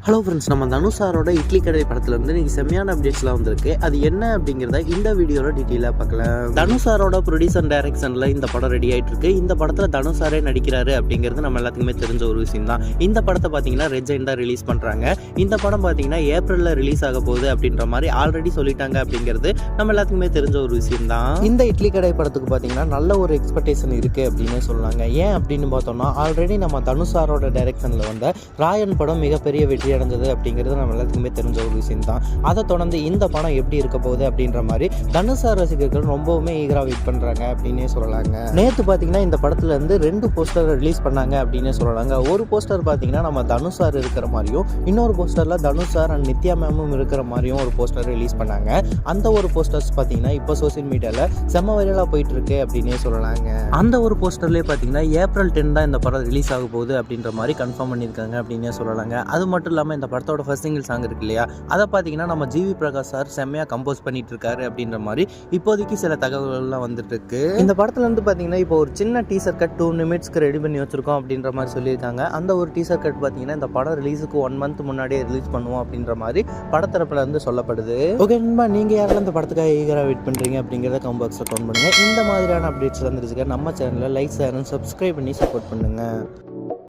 Hello friends, நம்ம தனுஷ் சாரோட இட்லி கடை படத்துல இருந்து இன்னைக்கு செம்மையான அப்டேட்ஸ்லாம் வந்திருக்கு. அது என்ன அப்படிங்கிறத இந்த வீடியோல டீட்டெயிலாக பார்க்கலாம். தனுஷ் சாரோட ப்ரொடியூசர் டைரக்ஷன்ல இந்த படம் ரெடி ஆயிட்டு இருக்கு. இந்த படத்துல தனுஷ் சாரே நடிக்கிறாரு அப்படிங்கிறது நம்ம எல்லாத்துக்குமே தெரிஞ்ச ஒரு விஷயம் தான். இந்த படத்தை பார்த்தீங்கன்னா ரெஜெண்டா ரிலீஸ் பண்றாங்க. இந்த படம் பார்த்தீங்கன்னா ஏப்ரல்ல ரிலீஸ் ஆக போகுது அப்படின்ற மாதிரி ஆல்ரெடி சொல்லிட்டாங்க அப்படிங்கிறது நம்ம எல்லாத்துக்குமே தெரிஞ்ச ஒரு விஷயம் தான். இந்த இட்லி கடை படத்துக்கு பார்த்தீங்கன்னா நல்ல ஒரு எக்ஸ்பெக்டேஷன் இருக்கு அப்படின்னு சொல்லாங்க. ஏன் அப்படின்னு பார்த்தோம்னா ஆல்ரெடி நம்ம தனுஷ் சாரோட டைரக்ஷன்ல வந்த ராயன் படம் மிகப்பெரிய வெற்றி அடைஞ்சது அப்படிங்கிறது நம்ம எல்லாத்துக்குமே தெரிஞ்ச ஒரு விஷயம் தான். அதை தொடர்ந்து இந்த படம் எப்படி இருக்க போகுது அப்படின்ற மாதிரி தனுஷ் சார் ரசிகர்கள் ரொம்பவுமே ஈகரா வெயிட் பண்றாங்க அப்படின்னே சொல்லலாங்க. நேற்று பார்த்தீங்கன்னா இந்த படத்துல இருந்து 2 போஸ்டர் ரிலீஸ் பண்ணாங்க அப்படின்னே சொல்லலாங்க. ஒரு போஸ்டர் பார்த்தீங்கன்னா நம்ம தனுஷ் சார் இருக்கிற மாதிரியும், இன்னொரு போஸ்டர்ல தனுஷ் சார் அண்ட் நித்யா மேமும் இருக்கிற மாதிரியும் ஒரு போஸ்டர் ரிலீஸ் பண்ணாங்க. அந்த ஒரு போஸ்டர்ஸ் பார்த்தீங்கன்னா இப்போ சோசியல் மீடியால செம்ம வைரலா போயிட்டு இருக்கு அப்படின்னே சொல்லலாங்க. அந்த ஒரு போஸ்டர்லேயே பார்த்தீங்கன்னா ஏப்ரல் 10 தான் இந்த படம் ரிலீஸ் ஆக போகுது அப்படின்ற மாதிரி கன்ஃபார்ம் பண்ணியிருக்காங்க அப்படின்னே சொல்லலாங்க. அது மட்டும் இல்லாமல் இந்த படத்தோட ஃபர்ஸ்ட் சிங்கிள் சாங் இருக்கு இல்லையா, அதை பார்த்தீங்கன்னா நம்ம ஜிவி பிரகாஷ் சார் செம்மையாக கம்போஸ் பண்ணிட்டு இருக்காரு அப்படின்ற மாதிரி இப்போதைக்கு சில தகவல்கள்லாம் வந்துட்டு இருக்கு. இந்த படத்துல இருந்து பார்த்தீங்கன்னா இப்போ ஒரு சின்ன டீசர் கட் 2 நிமிட்ஸ்க்கு ரெடி பண்ணி வச்சிருக்கோம் அப்படின்ற மாதிரி சொல்லியிருக்காங்க. அந்த ஒரு டீசர் கட் பார்த்தீங்கன்னா இந்த படம் ரிலீஸுக்கு 1 மந்த் முன்னாடியே ரிலீஸ் பண்ணுவோம் அப்படின்ற மாதிரி படத்தரப்புல இருந்து சொல்லப்படுது. ஓகே நண்பா, நீங்க யாரெல்லாம் இந்த படத்துக்காக ஈகரா வெயிட் பண்றீங்க அப்படிங்கிறத கமெண்ட் பாக்ஸ்ல கமெண்ட் பண்ணுங்க. இந்த மாதிரியான அப்டேட்ஸ் வந்துருச்சுக்க நம்ம சேனலை லைக், ஷேர் அண்ட் சப்ஸ்கிரைப் பண்ணி சப்போர்ட் பண்ணுங்க.